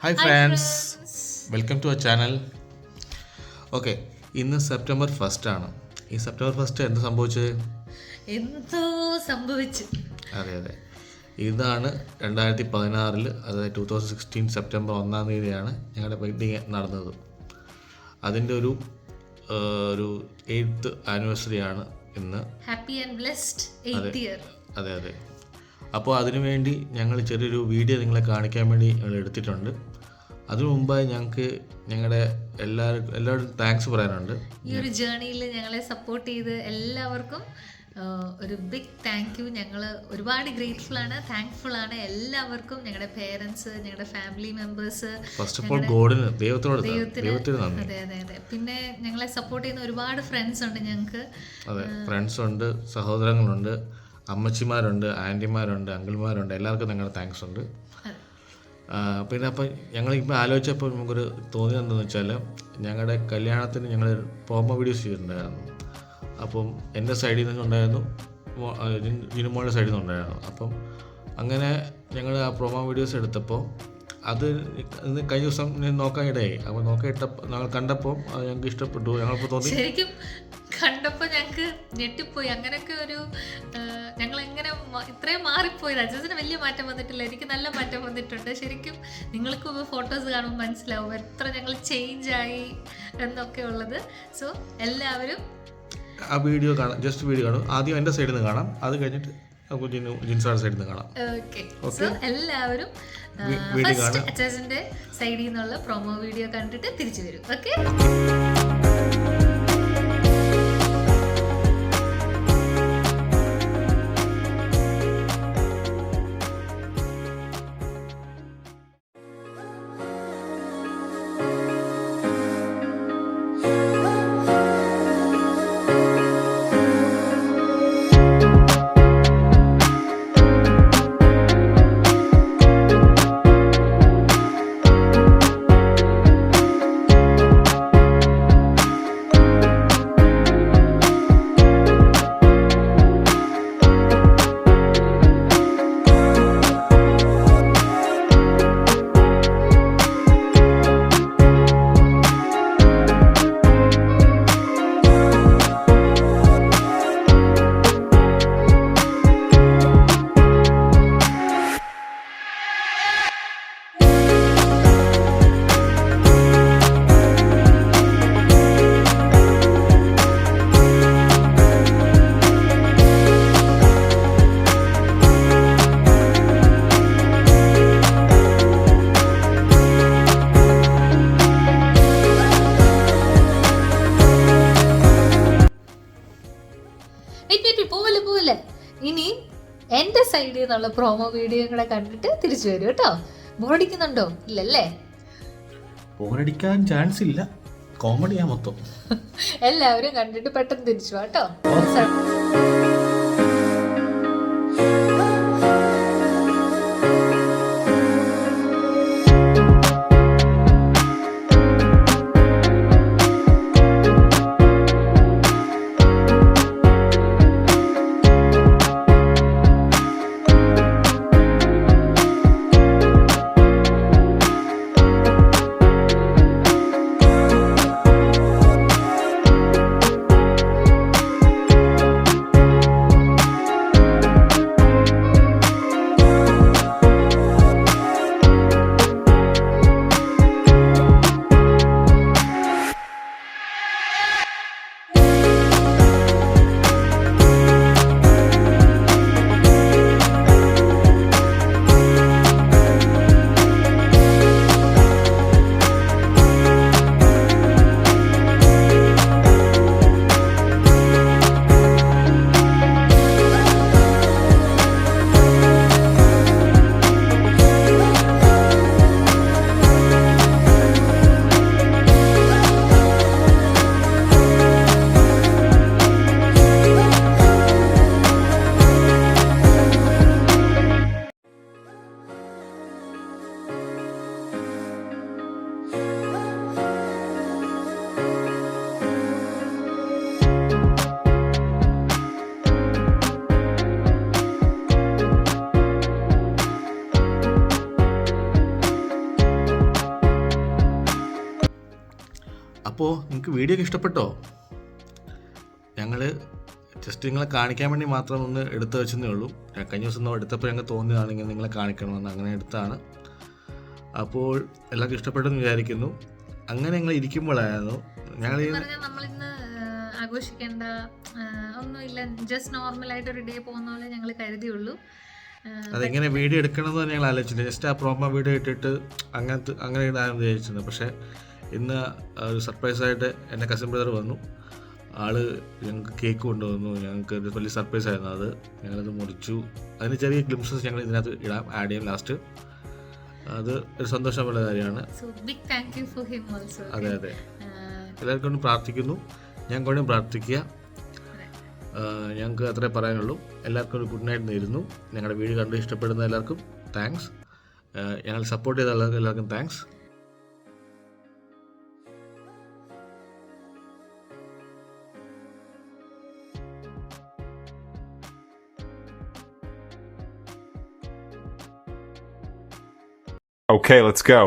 Hi friends, welcome to our channel. Okay, ഇന്ന് September 1 ആണ്. ഈ സെപ്റ്റംബർ 1 എന്ത് സംഭവിച്ചത്? എന്തോ സംഭവിച്ചു. അതെ, ഇതാണ് 2016, അതായത് 2016 സെപ്റ്റംബർ 1 തീയതിയാണ് ഞങ്ങളുടെ വെഡ്ഡിങ് നടന്നത്. അതിൻ്റെ ഒരു 8th ആനിവേഴ്സറി ആണ് ഇന്ന്. Happy and blessed 8th year. അതെ. അപ്പോൾ അതിനുവേണ്ടി ഞങ്ങൾ ചെറിയൊരു വീഡിയോ നിങ്ങളെ കാണിക്കാൻ വേണ്ടി ഞങ്ങൾ എടുത്തിട്ടുണ്ട്. അതിനു മുമ്പായി ഞങ്ങൾക്ക് ഞങ്ങളുടെ എല്ലാവരും താങ്ക്സ് പറയാനുണ്ട്. ഈ ഒരു ജേർണിയിൽ ഞങ്ങളെ സപ്പോർട്ട് ചെയ്ത് എല്ലാവർക്കും ഒരു ബിഗ് താങ്ക് യു. ഞങ്ങൾ ഒരുപാട് ഗ്രേറ്റ്ഫുൾ ആണ്, താങ്ക്ഫുൾ ആണ് എല്ലാവർക്കും. ഞങ്ങളുടെ പേരൻസ്, ഞങ്ങളുടെ family members, first of all ഗോഡിന്, ദൈവത്തിന്. അതെ. പിന്നെ ഞങ്ങളെ സപ്പോർട്ട് ചെയ്യുന്ന ഒരുപാട് ഫ്രണ്ട്സ് ഉണ്ട് ഞങ്ങൾക്ക്. അതെ, ഫ്രണ്ട്സ് ഉണ്ട്, സഹോദരങ്ങളുണ്ട്, അമ്മച്ചിമാരുണ്ട്, ആൻറ്റിമാരുണ്ട്, അങ്കിൾമാരുണ്ട്. എല്ലാവർക്കും ഞങ്ങളുടെ താങ്ക്സ് ഉണ്ട്. പിന്നെ അപ്പം ഞങ്ങളിപ്പോൾ ആലോചിച്ചപ്പോൾ നമുക്കൊരു തോന്നിയത് എന്താണെന്ന് വെച്ചാൽ, ഞങ്ങളുടെ കല്യാണത്തിന് ഞങ്ങൾ പ്രോമോ വീഡിയോസ് ചെയ്തിട്ടുണ്ടായിരുന്നു. അപ്പം എൻ്റെ സൈഡിൽ നിന്നുണ്ടായിരുന്നു, ജിനുമോളുടെ സൈഡിൽ നിന്നുണ്ടായിരുന്നു. അപ്പം അങ്ങനെ ഞങ്ങൾ ആ പ്രോമോ വീഡിയോസ് എടുത്തപ്പോൾ അത് കഴിഞ്ഞ ദിവസം നോക്കാൻ ഇടയായി. അപ്പോൾ ഞങ്ങൾ കണ്ടപ്പോൾ അത് ഞങ്ങൾക്ക് ഇഷ്ടപ്പെട്ടു. ഞങ്ങൾക്ക് തോന്നി, ശരിക്കും കണ്ടപ്പോൾ ഞങ്ങൾക്ക് ഞെട്ടിപ്പോയി. അങ്ങനെയൊക്കെ ഒരു ഞങ്ങളെങ്ങനെ ഇത്രയും മാറിപ്പോയത്. അജസിന് വലിയ മാറ്റം വന്നിട്ടില്ല, എനിക്ക് നല്ല മാറ്റം വന്നിട്ടുണ്ട്. ശരിക്കും നിങ്ങൾക്ക് ഫോട്ടോസ് കാണുമ്പോൾ മനസ്സിലാവും എത്ര ഞങ്ങൾ ചേഞ്ച് ആയി എന്നൊക്കെ ഉള്ളത്. സോ എല്ലാവരും ആ വീഡിയോ കാണാം, ജസ്റ്റ് വീഡിയോ കാണും. ആദ്യം എൻ്റെ സൈഡിൽ നിന്ന് കാണാം, അത് കഴിഞ്ഞിട്ട് ജിൻസായുടെ സൈഡിൽ നിന്ന് കാണാം. സോ എല്ലാവരും ഫസ്റ്റ് അച്ചാച്ചന്റെ സൈഡിൽ നിന്നുള്ള പ്രൊമോ വീഡിയോ കണ്ടിട്ട് തിരിച്ചു വരും. ഓക്കെ. പോലെ ഇനി എൻ്റെ സൈഡിൽ നിന്നുള്ള പ്രോമോ വീഡിയോ കൂടെ കണ്ടിട്ട് തിരിച്ചു വരും കേട്ടോ. ബോറടിക്കുന്നുണ്ടോ? ഇല്ലല്ലേ? ബോറടിക്കാൻ ചാൻസ് ഇല്ല, കോമഡിയാ മൊത്തം. എല്ലാവരും കണ്ടിട്ട് പെട്ടെന്ന് തിരിച്ചു കേട്ടോ. അപ്പോൾ നിങ്ങൾക്ക് വീഡിയോ ഒക്കെ ഇഷ്ടപ്പെട്ടോ? ഞങ്ങൾ ജസ്റ്റ് നിങ്ങളെ കാണിക്കാൻ വേണ്ടി മാത്രം ഒന്ന് എടുത്തു വെച്ചതേ ഉള്ളൂ. കഴിഞ്ഞ ദിവസം എടുത്തപ്പോൾ ഞങ്ങൾക്ക് തോന്നിയതാണെങ്കിൽ നിങ്ങളെ കാണിക്കണമെന്ന്, അങ്ങനെ എടുത്താണ്. അപ്പോൾ എല്ലാവർക്കും ഇഷ്ടപ്പെട്ടെന്ന് വിചാരിക്കുന്നു. അങ്ങനെ ഞങ്ങൾ ഇരിക്കുമ്പോഴായിരുന്നു ഞങ്ങൾ നമ്മളിന്ന് ആഘോഷിക്കേണ്ട ഒന്നുമില്ല, ജസ്റ്റ് നോർമലായിട്ട് ഒരു ഡേ പോകുന്ന പോലെ ഞങ്ങൾ കരുതിയുള്ളൂ. അതെങ്ങനെ വീഡിയോ എടുക്കണമെന്ന് ഞങ്ങൾ ആലോചിച്ചില്ല. ജസ്റ്റ് ആ പ്രോമോ വീഡിയോ ഇട്ടിട്ട് അങ്ങനെ ഇടാമെന്ന് വിചാരിച്ചിരുന്നു. പക്ഷേ ഇന്ന് ഒരു സർപ്രൈസായിട്ട് എൻ്റെ കസിൻ ബ്രദർ വന്നു. ആള് ഞങ്ങൾക്ക് കേക്ക് കൊണ്ടുവന്നു. ഞങ്ങൾക്ക് ഒരു വലിയ സർപ്രൈസ് ആയിരുന്നു അത്. ഞങ്ങളത് മുറിച്ചു. അതിന് ചെറിയ ഗ്ലിംസസ് ഞങ്ങൾ ഇതിനകത്ത് ആഡ് ചെയ്യാം ലാസ്റ്റ്. അത് ഒരു സന്തോഷമുള്ള കാര്യമാണ്. അതെ അതെ, എല്ലാവർക്കും കൊണ്ട് പ്രാർത്ഥിക്കുന്നു. ഞങ്ങൾക്ക് വേണ്ടി പ്രാർത്ഥിക്കുക. ഞങ്ങൾക്ക് അത്രേ പറയാനുള്ളൂ. എല്ലാവർക്കും ഒരു ഗുഡ് നൈറ്റ് നേരുന്നു. ഞങ്ങളുടെ വീഡിയോ കണ്ട് ഇഷ്ടപ്പെടുന്ന എല്ലാവർക്കും താങ്ക്സ്. ഞങ്ങൾ സപ്പോർട്ട് ചെയ്ത എല്ലാവർക്കും താങ്ക്സ്. Okay, let's go.